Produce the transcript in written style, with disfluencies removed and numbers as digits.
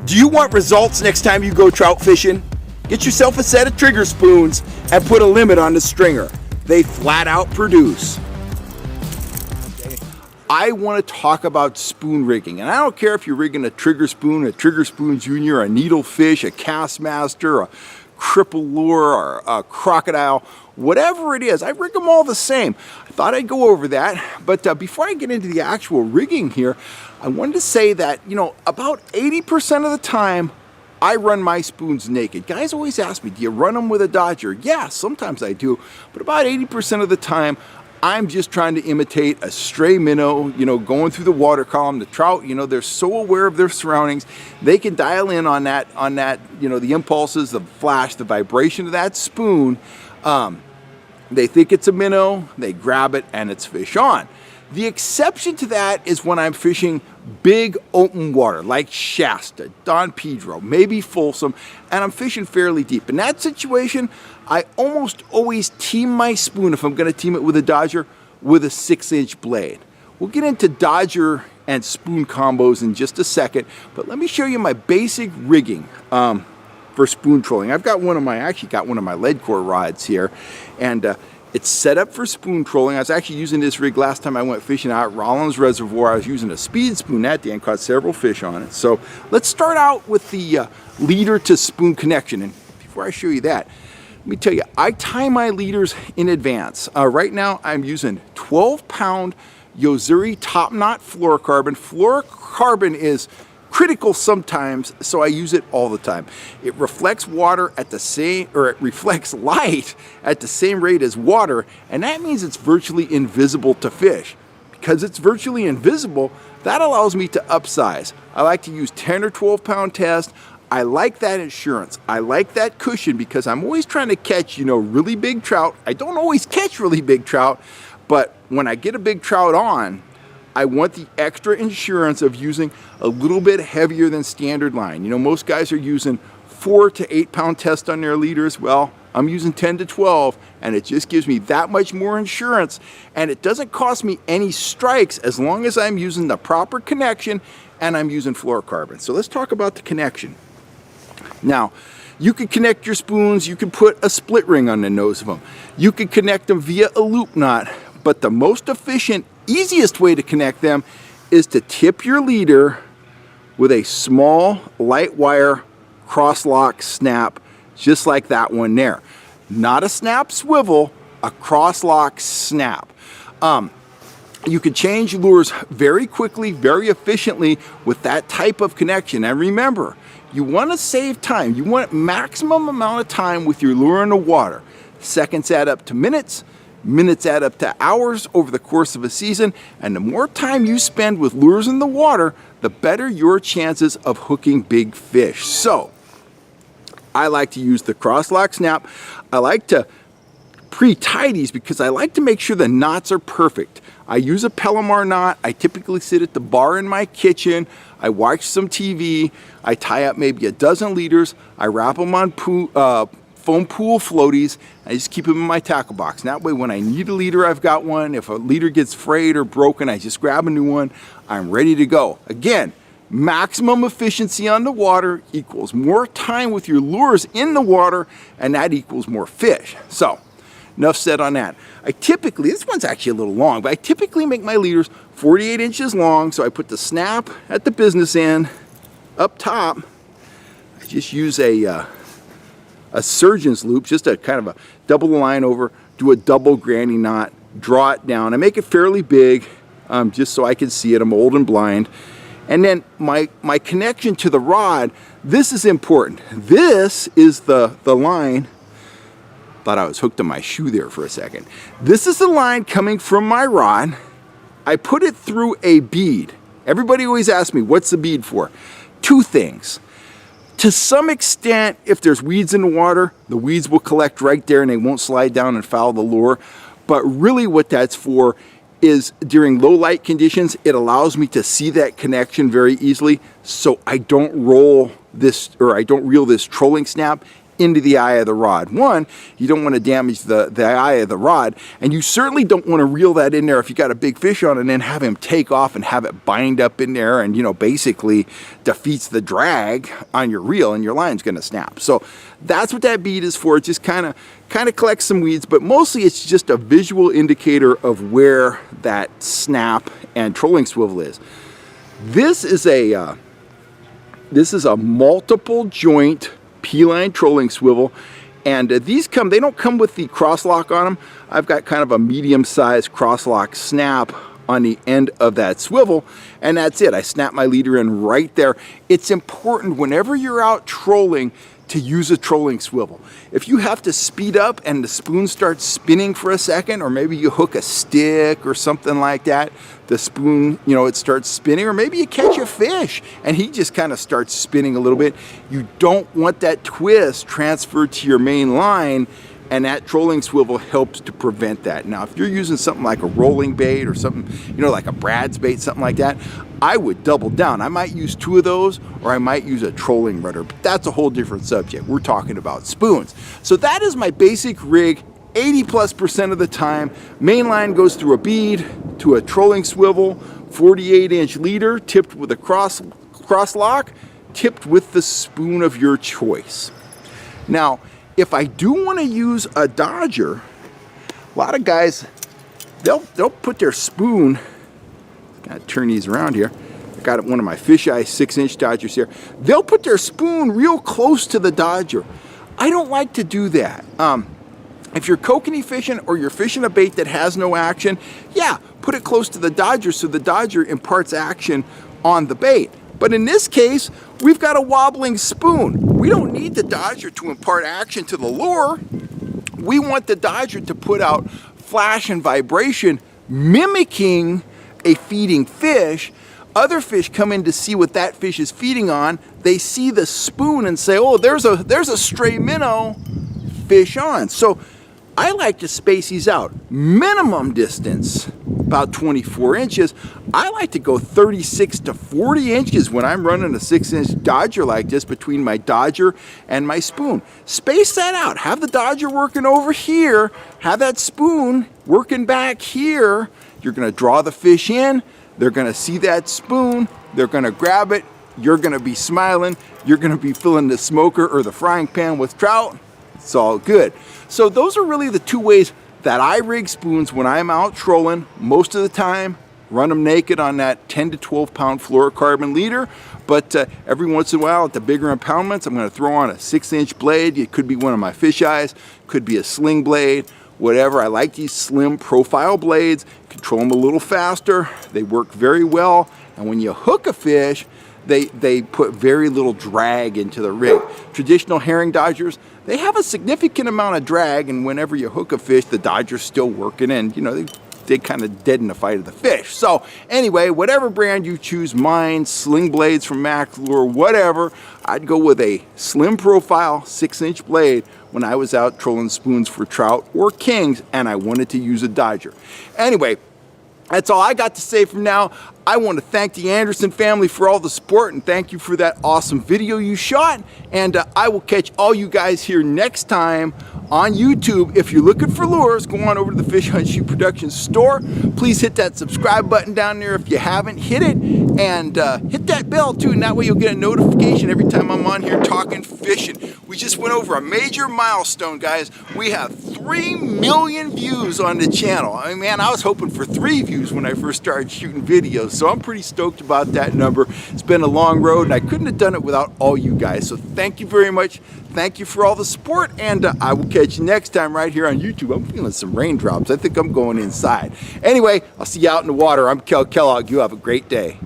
Do you want results next time you go trout fishing? Get yourself a set of trigger spoons and put a limit on the stringer. They flat out produce. I want to talk about spoon rigging, and I don't care if you're rigging a Trigger Spoon Junior, a needle fish, a Castmaster, a cripple lure, or a crocodile, whatever it is. I rig them all the same. I thought I'd go over that, but before I get into the actual rigging here, I wanted to say that, you know, about 80% of the time, I run my spoons naked. Guys always ask me, do you run them with a Dodger? Yeah, sometimes I do, but about 80% of the time, I'm just trying to imitate a stray minnow, you know, going through the water column. The trout, you know, they're so aware of their surroundings. They can dial in on that, you know, the impulses, the flash, the vibration of that spoon. They think it's a minnow, they grab it, and it's fish on. The exception to that is when I'm fishing big open water like Shasta, Don Pedro, maybe Folsom, and I'm fishing fairly deep. In that situation, I almost always team my spoon, if I'm going to team it with a Dodger, with a 6-inch blade. We'll get into Dodger and spoon combos in just a second, but let me show you my basic rigging for spoon trolling. I've got I actually got one of my lead core rods here, and it's set up for spoon trolling. I was actually using this rig last time I went fishing out at Rollins Reservoir. I was using a speed spoon that day and caught several fish on it. So let's start out with the leader to spoon connection. And before I show you that, let me tell you, I tie my leaders in advance. Right now I'm using 12-pound Yozuri top knot fluorocarbon. Fluorocarbon is critical sometimes, so I use it all the time. It reflects water at the same, or it reflects light at the same rate as water, and that means it's virtually invisible to fish. Because it's virtually invisible, that allows me to upsize. I like to use 10 or 12-pound test. I like that insurance. I like that cushion because I'm always trying to catch, you know, really big trout. I don't always catch really big trout, but when I get a big trout on, I want the extra insurance of using a little bit heavier than standard line. You know, most guys are using 4 to 8 pound test on their leaders. Well, I'm using 10 to 12, and it just gives me that much more insurance, and it doesn't cost me any strikes as long as I'm using the proper connection and I'm using fluorocarbon. So let's talk about the connection. Now, you can connect your spoons, you can put a split ring on the nose of them. You can connect them via a loop knot, but the most efficient, easiest way to connect them is to tip your leader with a small light wire cross-lock snap, just like that one there. Not a snap swivel, a cross-lock snap. You can change lures very quickly, very efficiently with that type of connection. And remember, you want to save time. You want maximum amount of time with your lure in the water. Seconds add up to minutes. Minutes add up to hours over the course of a season, and the more time you spend with lures in the water, the better your chances of hooking big fish. So, I like to use the cross-lock snap. I like to pre-tie these because I like to make sure the knots are perfect. I use a Palomar knot. I typically sit at the bar in my kitchen. I watch some TV. I tie up maybe a dozen leaders. I wrap them on foam pool floaties. I just keep them in my tackle box. And that way, when I need a leader, I've got one. If a leader gets frayed or broken, I just grab a new one. I'm ready to go. Again, maximum efficiency on the water equals more time with your lures in the water, and that equals more fish. So, enough said on that. I typically, this one's actually a little long, but I typically make my leaders 48 inches long. So I put the snap at the business end up top. I just use a surgeon's loop, just a kind of a double the line over, do a double granny knot, draw it down. I make it fairly big, just so I can see it. I'm old and blind. And then my connection to the rod, this is important. This is the line. Thought I was hooked on my shoe there for a second. This is the line coming from my rod. I put it through a bead. Everybody always asks me, what's the bead for? Two things. To some extent, if there's weeds in the water, the weeds will collect right there and they won't slide down and foul the lure. But really what that's for is during low light conditions, it allows me to see that connection very easily, so I don't roll this, or I don't reel this trolling snap into the eye of the rod. One, you don't want to damage the eye of the rod, and you certainly don't want to reel that in there if you got a big fish on and then have him take off and have it bind up in there and, you know, basically defeats the drag on your reel and your line's going to snap. So that's what that bead is for. It just kind of collects some weeds, but mostly it's just a visual indicator of where that snap and trolling swivel is. This is a multiple joint P-line trolling swivel, and these they don't come with the cross lock on them. I've got kind of a medium-sized cross lock snap on the end of that swivel, and that's it. I snap my leader in right there. It's important whenever you're out trolling to use a trolling swivel. If you have to speed up and the spoon starts spinning for a second, or maybe you hook a stick or something like that, the spoon, you know, it starts spinning, or maybe you catch a fish and he just kind of starts spinning a little bit. You don't want that twist transferred to your main line, and that trolling swivel helps to prevent that. Now, if you're using something like a rolling bait or something, you know, like a Brad's bait, something like that, I would double down. I might use 2 of those, or I might use a trolling rudder, but that's a whole different subject. We're talking about spoons. So that is my basic rig. 80+% of the time, main line goes through a bead to a trolling swivel, 48-inch leader tipped with a cross lock, tipped with the spoon of your choice. Now, if I do want to use a dodger, a lot of guys, they'll put their spoon, gotta turn these around here. I got one of my fisheye 6-inch dodgers here. They'll put their spoon real close to the dodger. I don't like to do that. If you're kokanee fishing or you're fishing a bait that has no action, yeah, put it close to the dodger so the dodger imparts action on the bait. But in this case, we've got a wobbling spoon. We don't need the dodger to impart action to the lure. We want the dodger to put out flash and vibration mimicking a feeding fish. Other fish come in to see what that fish is feeding on. They see the spoon and say, oh, there's a stray minnow fish on. So I like to space these out. Minimum distance, about 24 inches. I like to go 36 to 40 inches when I'm running a 6-inch dodger like this between my dodger and my spoon. Space that out. Have the dodger working over here. Have that spoon working back here. You're going to draw the fish in. They're going to see that spoon. They're going to grab it. You're going to be smiling. You're going to be filling the smoker or the frying pan with trout. It's all good. So those are really the 2 ways that I rig spoons when I'm out trolling. Most of the time, run them naked on that 10 to 12 pound fluorocarbon leader. But every once in a while at the bigger impoundments, I'm going to throw on a 6-inch blade. It could be one of my fisheyes, could be a sling blade, whatever. I like these slim profile blades, control them a little faster. They work very well. And when you hook a fish, they put very little drag into the rig. Traditional herring dodgers, they have a significant amount of drag, and whenever you hook a fish, the dodger's still working, and you know, they kind of deaden the fight of the fish. So anyway, whatever brand you choose, mine, sling blades from Max Lure, whatever, I'd go with a slim profile 6-inch blade when I was out trolling spoons for trout or kings and I wanted to use a dodger. Anyway, that's all I got to say for now. I want to thank the Anderson family for all the support and thank you for that awesome video you shot. And I will catch all you guys here next time on YouTube. If you're looking for lures, go on over to the Fish Hunt Shoot Productions store. Please hit that subscribe button down there if you haven't hit it. And hit that bell too, and that way you'll get a notification every time I'm on here talking fishing. We just went over a major milestone, guys. We have 3 million views on the channel. I mean, man, I was hoping for 3 views when I first started shooting videos, so I'm pretty stoked about that number. It's been a long road, and I couldn't have done it without all you guys. So thank you very much. Thank you for all the support, and I will catch you next time right here on YouTube. I'm feeling some raindrops. I think I'm going inside. Anyway, I'll see you out in the water. I'm Kel Kellogg. You have a great day.